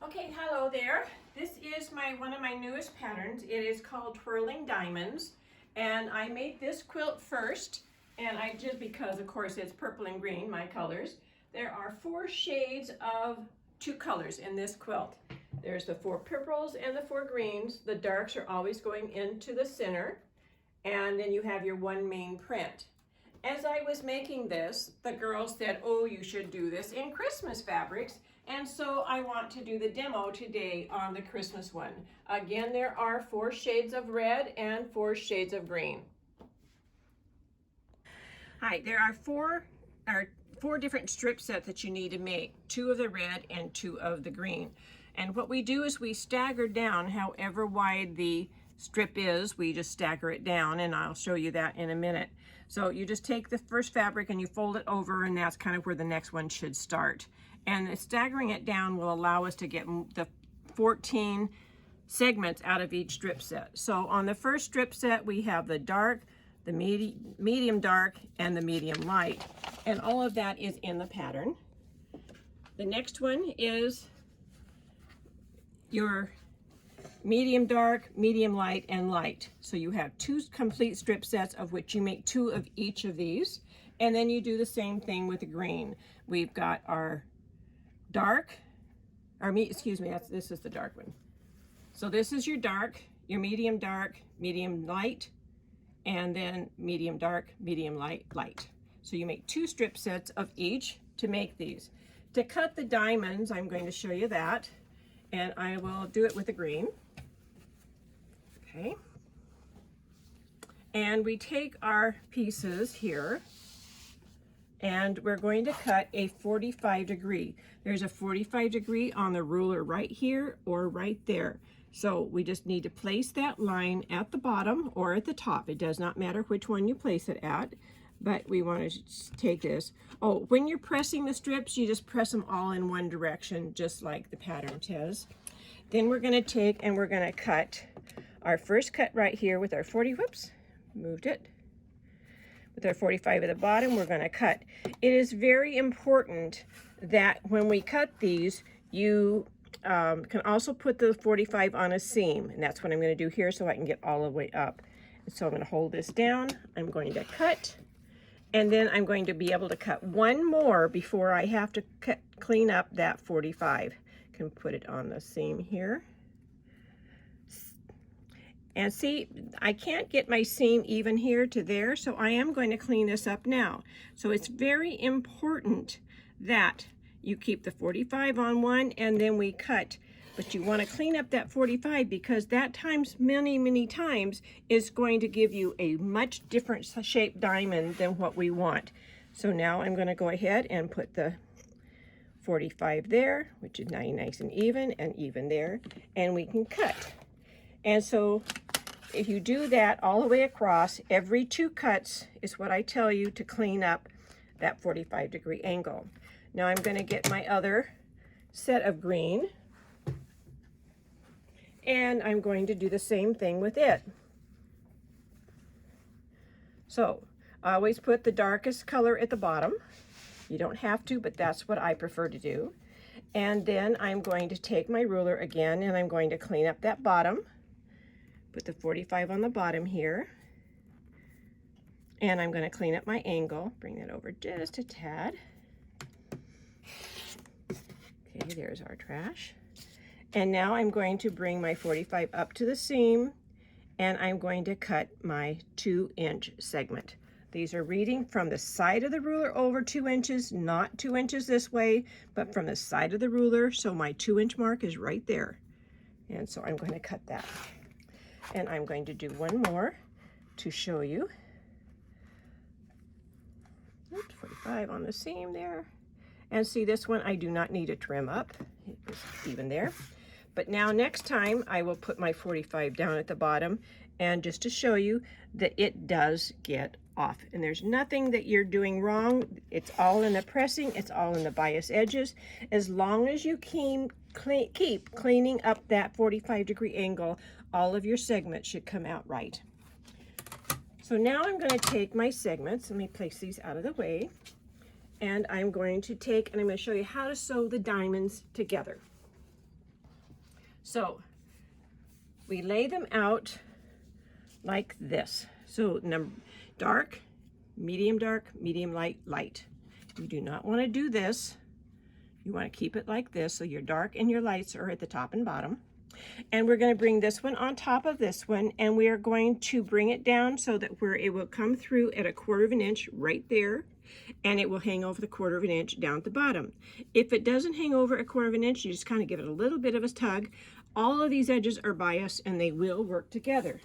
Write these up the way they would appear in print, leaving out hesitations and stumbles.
Okay, hello there. This is one of my newest patterns. It is called Swirling Diamonds, and I made this quilt first, and I just because of course it's purple and green, my colors. There are 4 shades of 2 colors in this quilt. There's the 4 purples and the 4 greens. The darks are always going into the center, and then you have your one main print. As I was making this, the girls said, oh, you should do this in Christmas fabrics. And so I want to do the demo today on the Christmas one. Again, there are 4 shades of red and 4 shades of green. Hi, there are four different strip sets that you need to make, 2 of the red and 2 of the green. And what we do is we stagger down however wide the strip is, we just stagger it down, and I'll show you that in a minute. So you just take the first fabric and you fold it over, and that's kind of where the next one should start. And staggering it down will allow us to get the 14 segments out of each strip set. So on the first strip set, we have the dark, the medium dark, and the medium light. And all of that is in the pattern. The next one is your medium dark, medium light, and light. So you have 2 complete strip sets of which you make 2 of each of these. And then you do the same thing with the green. We've got our dark, this is the dark one. So this is your dark, your medium light, and then medium dark, medium light, light. So you make 2 strip sets of each to make these. To cut the diamonds, I'm going to show you that, and I will do it with the green. Okay. And we take our pieces here, and we're going to cut a 45 degree. There's a 45 degree on the ruler right here or right there. So we just need to place that line at the bottom or at the top. It does not matter which one you place it at, but we want to take this. Oh, when you're pressing the strips, you just press them all in one direction, just like the pattern says. Then we're going to take and we're going to cut our first cut right here with our 40, whoops, moved it. With our 45 at the bottom, we're going to cut. It is very important that when we cut these, you can also put the 45 on a seam, and that's what I'm going to do here so I can get all the way up. And so I'm going to hold this down, I'm going to cut, and then I'm going to be able to cut one more before I have to clean up that 45. Can put it on the seam here. And see, I can't get my seam even here to there, so I am going to clean this up now. So it's very important that you keep the 45 on one and then we cut. But you want to clean up that 45 because that times many times is going to give you a much different shaped diamond than what we want. So now I'm going to go ahead and put the 45 there, which is nice and even there, and we can cut. And so if you do that all the way across, every 2 cuts is what I tell you to clean up that 45 degree angle. Now I'm going to get my other set of green, and I'm going to do the same thing with it. So I always put the darkest color at the bottom. You don't have to, but that's what I prefer to do. And then I'm going to take my ruler again, and I'm going to clean up that bottom. Put the 45 on the bottom here, and I'm going to clean up my angle, bring that over just a tad. Okay, there's our trash. And now I'm going to bring my 45 up to the seam, and I'm going to cut my 2-inch segment. These are reading from the side of the ruler over 2 inches, not 2 inches this way, but from the side of the ruler, so my 2-inch mark is right there. And so I'm going to cut that. And I'm going to do one more to show you. Oops, 45 on the seam there. And see, this one I do not need to trim up. It's even there. But now next time I will put my 45 down at the bottom, and just to show you that it does get off. And there's nothing that you're doing wrong. It's all in the pressing. It's all in the bias edges. As long as you keep cleaning up that 45 degree angle, all of your segments should come out right. So now I'm going to take my segments, let me place these out of the way, and I'm going to take and I'm going to show you how to sew the diamonds together. So we lay them out like this. So dark, medium, light, light. You do not want to do this. You want to keep it like this, so your dark and your lights are at the top and bottom. And we're going to bring this one on top of this one, and we are going to bring it down so that where it will come through at 1/4 of an inch right there, and it will hang over the 1/4 of an inch down at the bottom. If it doesn't hang over 1/4 of an inch, you just kind of give it a little bit of a tug. All of these edges are biased and they will work together.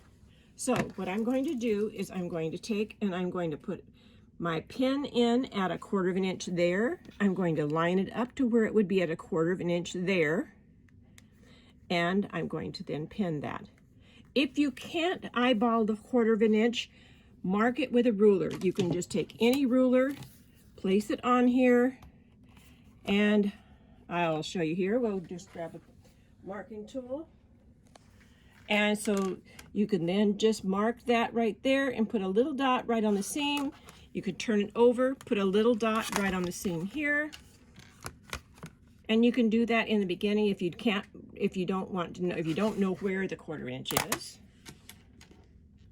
So what I'm going to do is I'm going to take and I'm going to put my pin in at 1/4 of an inch there. I'm going to line it up to where it would be at 1/4 of an inch there. And I'm going to then pin that. If you can't eyeball the 1/4 of an inch, mark it with a ruler. You can just take any ruler, place it on here, and I'll show you here. We'll just grab a marking tool. And so you can then just mark that right there and put a little dot right on the seam. You could turn it over, put a little dot right on the seam here. And you can do that in the beginning if you can't, if you don't want to know, if you don't know where the 1/4 inch is.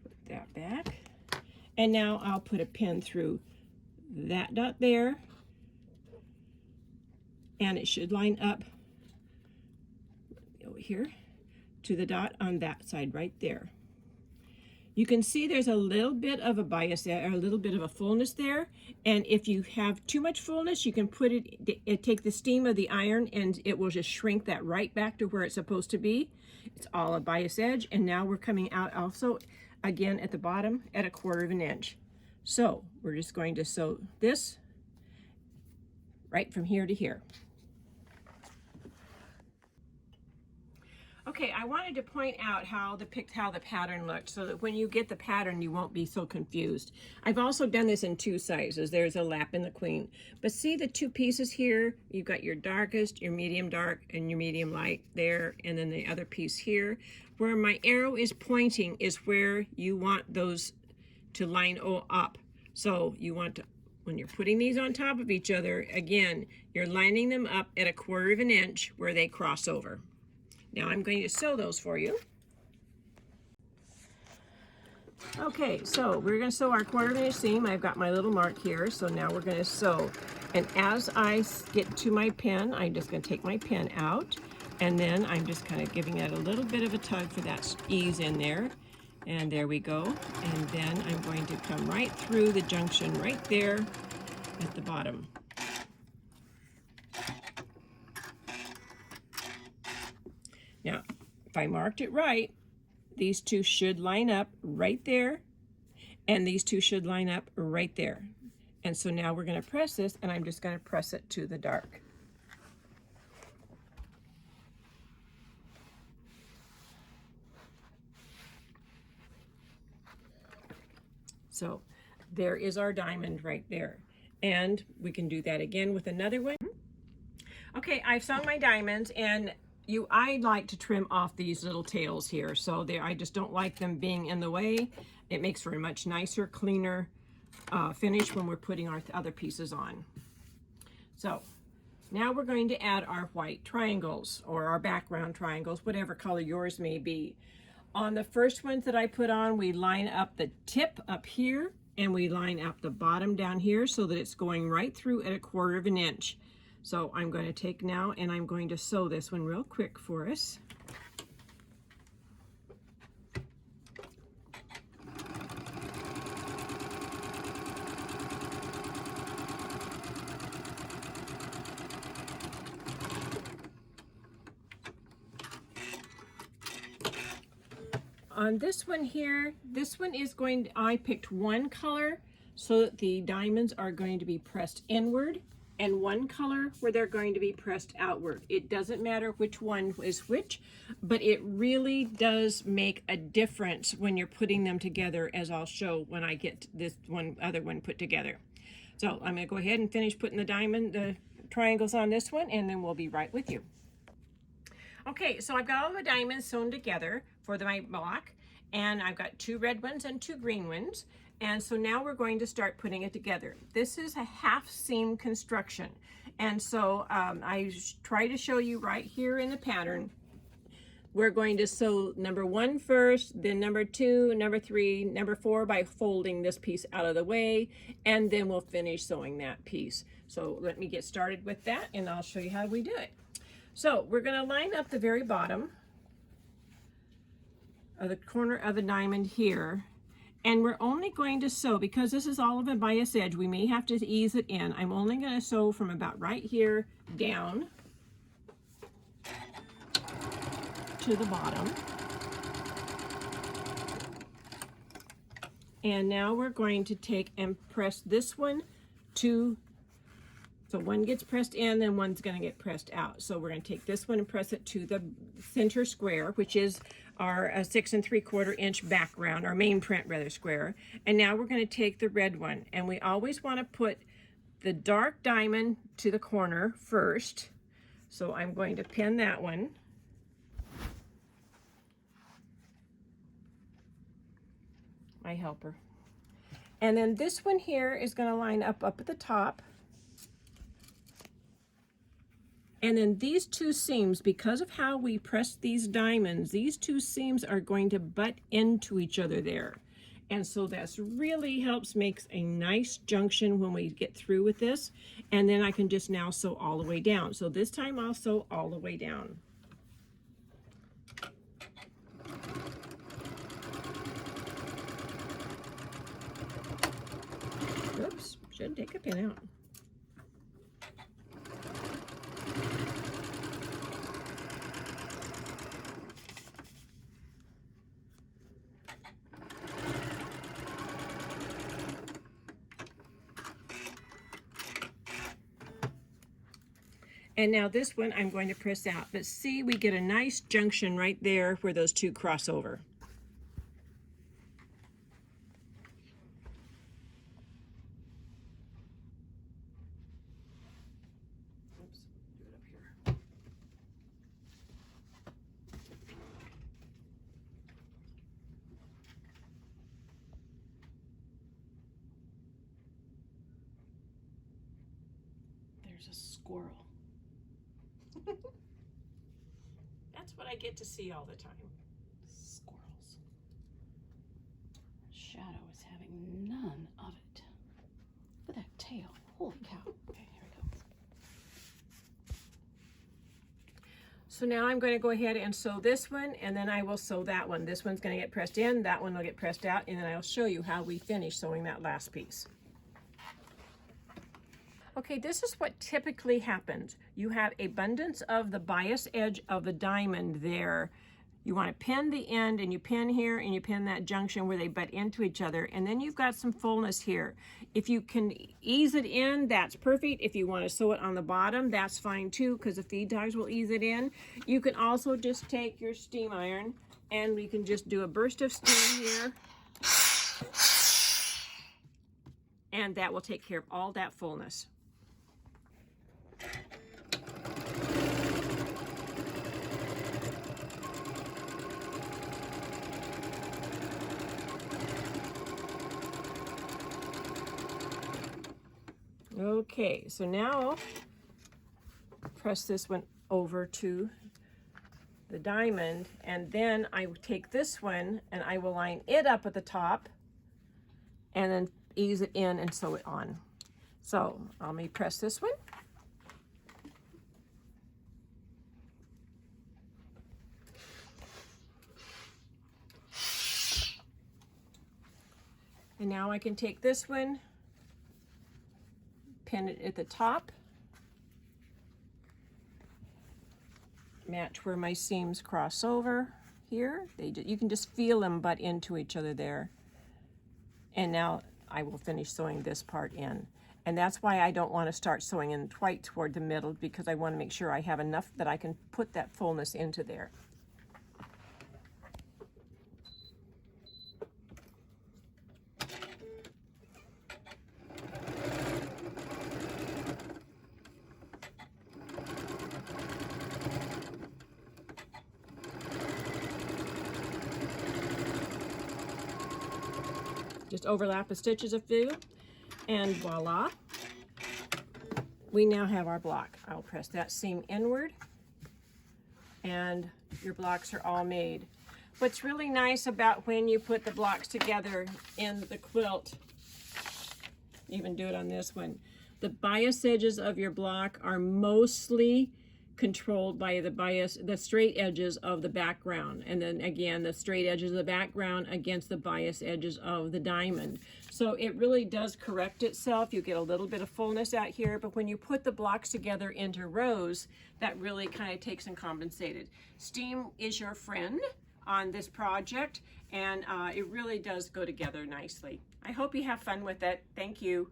Put that back. And now I'll put a pin through that dot there. And it should line up over here to the dot on that side right there. You can see there's a little bit of a bias there, or a little bit of a fullness there. And if you have too much fullness, you can put it, take the steam of the iron and it will just shrink that right back to where it's supposed to be. It's all a bias edge. And now we're coming out also again at the bottom at 1/4 of an inch. So we're just going to sew this right from here to here. Okay, I wanted to point out how the pattern looked so that when you get the pattern, you won't be so confused. I've also done this in 2 sizes. There's a lap and the queen. But see the 2 pieces here? You've got your darkest, your medium dark, and your medium light there, and then the other piece here. Where my arrow is pointing is where you want those to line up. So you want to, when you're putting these on top of each other, again, you're lining them up at 1/4 of an inch where they cross over. Now I'm going to sew those for you. Okay, so we're going to sew our 1/4 of an inch seam. I've got my little mark here, so now we're going to sew. And as I get to my pin, I'm just going to take my pin out, and then I'm just kind of giving it a little bit of a tug for that ease in there. And there we go. And then I'm going to come right through the junction right there at the bottom. Now, if I marked it right, these 2 should line up right there, and these 2 should line up right there. And so now we're going to press this, and I'm just going to press it to the dark. So there is our diamond right there. And we can do that again with another one. Okay, I've sewn my diamonds, and I like to trim off these little tails here, so I just don't like them being in the way. It makes for a much nicer, cleaner finish when we're putting our other pieces on. So now we're going to add our white triangles, or our background triangles, whatever color yours may be. On the first ones that I put on, we line up the tip up here, and we line up the bottom down here so that it's going right through at 1/4 of an inch. So I'm going to take now and I'm going to sew this one real quick for us. On this one here, this one is I picked one color so that the diamonds are going to be pressed inward, and one color where they're going to be pressed outward. It doesn't matter which one is which, but it really does make a difference when you're putting them together, as I'll show when I get this other one put together. So I'm going to go ahead and finish putting the triangles on this one, and then we'll be right with you. Okay, so I've got all the diamonds sewn together for my block, and I've got 2 red ones and 2 green ones. And so now we're going to start putting it together. This is a half seam construction. And so I try to show you right here in the pattern we're going to sew number 1 first, then number 2, number 3, number 4 by folding this piece out of the way, and then we'll finish sewing that piece. So let me get started with that and I'll show you how we do it. So we're going to line up the very bottom of the corner of the diamond here, and we're only going to sew, because this is all of a bias edge, we may have to ease it in. I'm only going to sew from about right here down to the bottom. And now we're going to take and press this one to, so one gets pressed in, then one's going to get pressed out. So we're going to take this one and press it to the center square, which is our 6 3/4 inch background, our main print rather, square. And now we're going to take the red one, and we always want to put the dark diamond to the corner first. So I'm going to pin that one. My helper. And then this one here is going to line up at the top. And then these two seams, because of how we press these diamonds, these two seams are going to butt into each other there. And so that's really helps makes a nice junction when we get through with this. And then I can just now sew all the way down. So this time I'll sew all the way down. Oops, should take a pin out. And now this one I'm going to press out, but see, we get a nice junction right there where those two cross over. Oops, do it up here. There's a squirrel. That's what I get to see all the time. Squirrels. Shadow is having none of it. Look at that tail. Holy cow. Okay, here we go. So now I'm going to go ahead and sew this one, and then I will sew that one. This one's going to get pressed in, that one will get pressed out, and then I'll show you how we finish sewing that last piece. Okay, this is what typically happens. You have abundance of the bias edge of the diamond there. You want to pin the end, and you pin here and you pin that junction where they butt into each other, and then you've got some fullness here. If you can ease it in, that's perfect. If you want to sew it on the bottom, that's fine too, because the feed dogs will ease it in. You can also just take your steam iron and we can just do a burst of steam here, and that will take care of all that fullness. Okay, so now press this one over to the diamond, and then I take this one and I will line it up at the top and then ease it in and sew it on. So let me press this one. And now I can take this one, pin it at the top, match where my seams cross over here. You can just feel them butt into each other there. And now I will finish sewing this part in. And that's why I don't want to start sewing in quite toward the middle, because I want to make sure I have enough that I can put that fullness into there. Just overlap the stitches a few, and voila, we now have our block. I'll press that seam inward, and your blocks are all made. What's really nice about when you put the blocks together in the quilt, even do it on this one, the bias edges of your block are mostly controlled by the straight edges of the background, and then again the straight edges of the background against the bias edges of the diamond. So it really does correct itself. You get a little bit of fullness out here, but when you put the blocks together into rows, that really kind of takes and compensated. Steam is your friend on this project, and it really does go together nicely. I hope you have fun with it. Thank you.